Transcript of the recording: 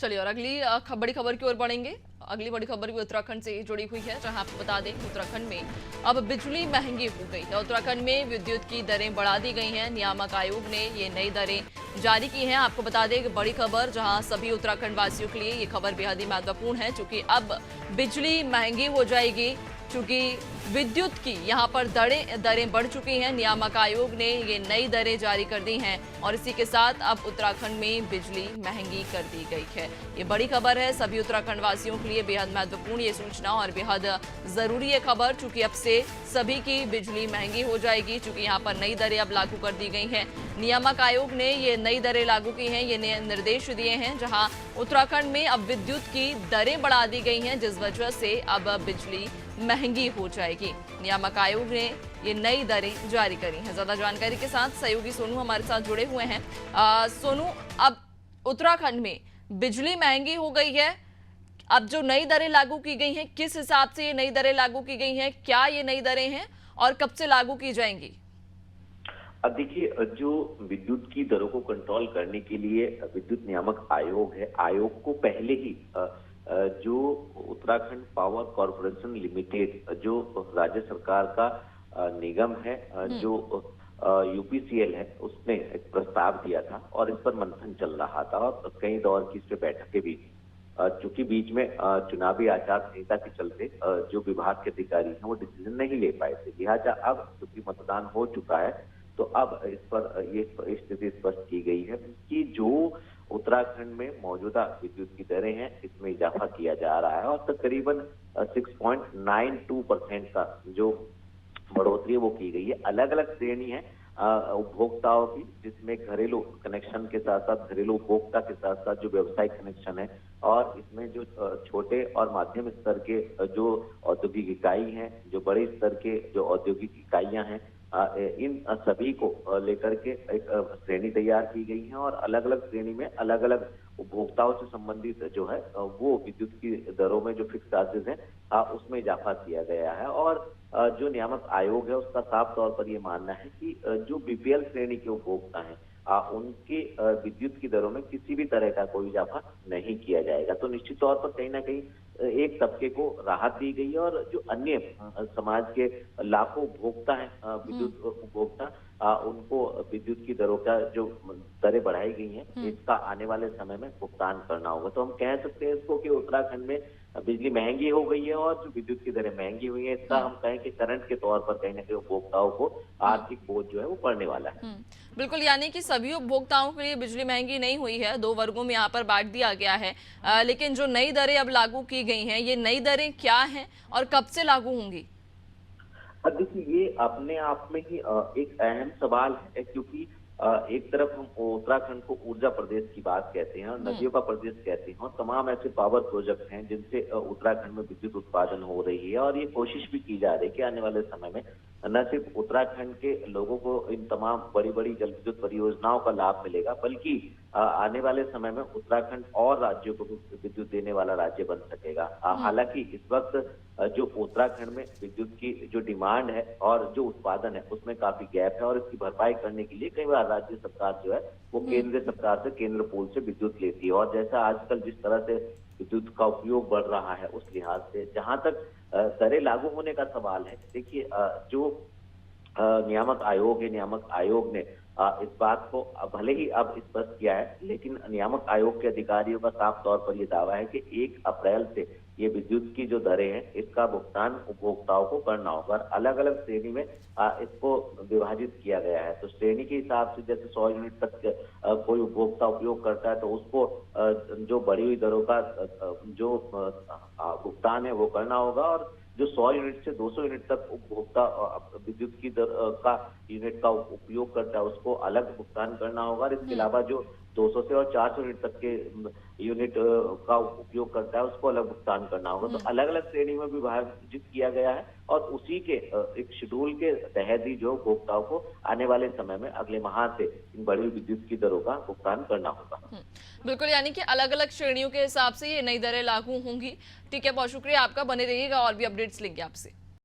चलिए और अगली बड़ी खबर की ओर बढ़ेंगे। अगली बड़ी खबर भी उत्तराखंड से जुड़ी हुई है, जहां आपको बता दें उत्तराखंड में अब बिजली महंगी हो गई है। उत्तराखंड में विद्युत की दरें बढ़ा दी गई हैं। नियामक आयोग ने ये नई दरें जारी की हैं। आपको बता दें कि बड़ी खबर, जहां सभी उत्तराखंड वासियों के लिए ये खबर बेहद ही महत्वपूर्ण है, क्योंकि अब बिजली महंगी हो जाएगी। चूंकि विद्युत की यहाँ पर दरें बढ़ चुकी हैं। नियामक आयोग ने ये नई दरें जारी कर दी हैं और इसी के साथ अब उत्तराखंड में बिजली महंगी कर दी गई है। ये बड़ी खबर है, सभी उत्तराखंड वासियों के लिए बेहद महत्वपूर्ण ये सूचना और बेहद जरूरी है खबर, चूंकि अब से सभी की बिजली महंगी हो जाएगी। चूंकि यहाँ पर नई दरें अब लागू कर दी गई हैं। नियामक आयोग ने ये नई दरें लागू की हैं, ये निर्देश दिए हैं, जहां उत्तराखंड में अब विद्युत की दरें बढ़ा दी गई हैं, जिस वजह से अब बिजली महंगी हो जाएगी। नियामक आयोग ने ये नई दरें जारी करी हैं। ज्यादा जानकारी के साथ सहयोगी सोनू हमारे साथ जुड़े हुए हैं। सोनू, अब उत्तराखंड में बिजली महंगी हो गई है। अब जो नई दरें लागू की गई हैं, किस हिसाब से ये नई दरें लागू की गई हैं, क्या ये नई दरें हैं और कब से लागू की जाएंगी? अब देखिए, जो विद्युत की दरों को कंट्रोल करने के लिए विद्युत नियामक आयोग है, आयोग को पहले ही जो उत्तराखंड पावर कॉरपोरेशन लिमिटेड, जो राज्य सरकार का निगम है, जो यूपीसीएल है, उसने एक प्रस्ताव दिया था और इस पर मंथन चल रहा था और कई दौर की इस पे बैठकें भी थी। चूंकि बीच में चुनावी आचार संहिता के चलते जो विभाग के अधिकारी हैं वो डिसीजन नहीं ले पाए थे। लिहाजा अब चूंकि मतदान हो चुका है तो अब इस पर ये स्थिति स्पष्ट की गई है कि जो उत्तराखंड में मौजूदा विद्युत की दरें हैं, इसमें इजाफा किया जा रहा है और तकरीबन 6.92% का जो बढ़ोतरी वो की गई है। अलग अलग श्रेणी है उपभोक्ताओं की, जिसमें घरेलू कनेक्शन के साथ साथ घरेलू उपभोक्ता के साथ साथ जो व्यवसायिक कनेक्शन है और इसमें जो छोटे और माध्यम स्तर के जो औद्योगिक इकाई हैं, जो बड़े स्तर के जो औद्योगिक इकाइयां हैं, इन सभी को लेकर के एक श्रेणी तैयार की गई है और अलग अलग श्रेणी में अलग अलग उपभोक्ताओं से संबंधित जो है वो विद्युत की दरों में जो फिक्स चार्जेस हैं उसमें इजाफा किया गया है। और जो नियामक आयोग है उसका साफ तौर पर ये मानना है कि जो बीपीएल श्रेणी के उपभोक्ता हैं उनके विद्युत की दरों में किसी भी तरह का कोई इजाफा नहीं किया जाएगा। तो निश्चित तौर पर कहीं ना कहीं एक तबके को राहत दी गई है और जो अन्य समाज के लाखों उपभोक्ता हैं, विद्युत उपभोक्ता, उनको विद्युत की दरों का जो दरें बढ़ाई गई हैं इसका आने वाले समय में भुगतान करना होगा। तो हम कह सकते हैं इसको कि उत्तराखंड में बिजली महंगी हो गई है और जो विद्युत की दरें महंगी हुई है, इसका हम कहें कि करंट के तौर पर कहीं ना कहीं उपभोक्ताओं को आर्थिक बोझ जो है वो पड़ने वाला है। बिल्कुल, यानी कि सभी उपभोक्ताओं के लिए बिजली महंगी नहीं हुई है, दो वर्गों में यहाँ पर बांट दिया गया है। लेकिन जो नई दरें अब लागू की गई हैं, ये नई दरें क्या हैं और कब से लागू होंगी? अब देखिए, ये अपने आप में ही एक अहम सवाल है, क्योंकि एक तरफ हम उत्तराखंड को ऊर्जा प्रदेश की बात कहते हैं और नदियों का प्रदेश कहते हैं और तमाम ऐसे पावर प्रोजेक्ट हैं जिनसे उत्तराखंड में विद्युत उत्पादन हो रही है और ये कोशिश भी की जा रही है कि आने वाले समय में न सिर्फ उत्तराखंड के लोगों को इन तमाम बड़ी बड़ी जल विद्युत परियोजनाओं का लाभ मिलेगा, बल्कि आने वाले समय में उत्तराखंड और राज्यों को भी विद्युत देने वाला राज्य बन सकेगा। हालांकि इस वक्त जो उत्तराखंड में विद्युत की जो डिमांड है और जो उत्पादन है उसमें काफी गैप है और इसकी भरपाई करने के लिए कई बार राज्य सरकार जो है वो केंद्र सरकार से, केंद्र पूल से विद्युत लेती है। और जैसा आजकल जिस तरह से विद्युत का उपयोग बढ़ रहा है उस लिहाज से जहां तक दरें लागू होने का सवाल है, देखिए जो नियामक आयोग है, नियामक आयोग ने इस बात को भले ही अब स्पष्ट किया है, लेकिन नियामक आयोग के अधिकारियों का साफ तौर पर यह दावा है कि 1 अप्रैल से ये विद्युत की जो दरें हैं इसका भुगतान उपभोक्ताओं को करना होगा। अलग अलग श्रेणी में इसको विभाजित किया गया है। तो श्रेणी के हिसाब से जैसे 100 यूनिट तक कोई उपभोक्ता उपयोग करता है तो उसको जो बढ़ी हुई दरों का जो भुगतान है वो करना होगा और जो 100 यूनिट से 200 यूनिट तक उपभोक्ता विद्युत की दर का यूनिट का उपयोग करता है उसको अलग भुगतान करना होगा। और इसके अलावा जो 200 से और 400 यूनिट तक के यूनिट का उपयोग करता है उसको अलग भुगतान करना होगा। तो अलग अलग श्रेणी में विभाजित किया गया है और उसी के एक शेड्यूल के तहत ही जो उपभोक्ताओं को आने वाले समय में अगले माह से इन बढ़ी हुई विद्युत की दरों का भुगतान करना होगा। बिल्कुल, यानी कि अलग अलग श्रेणियों के हिसाब से ये नई दरें लागू होंगी। ठीक है, बहुत शुक्रिया आपका, बने रहिएगा और भी अपडेट्स लेंगे आपसे।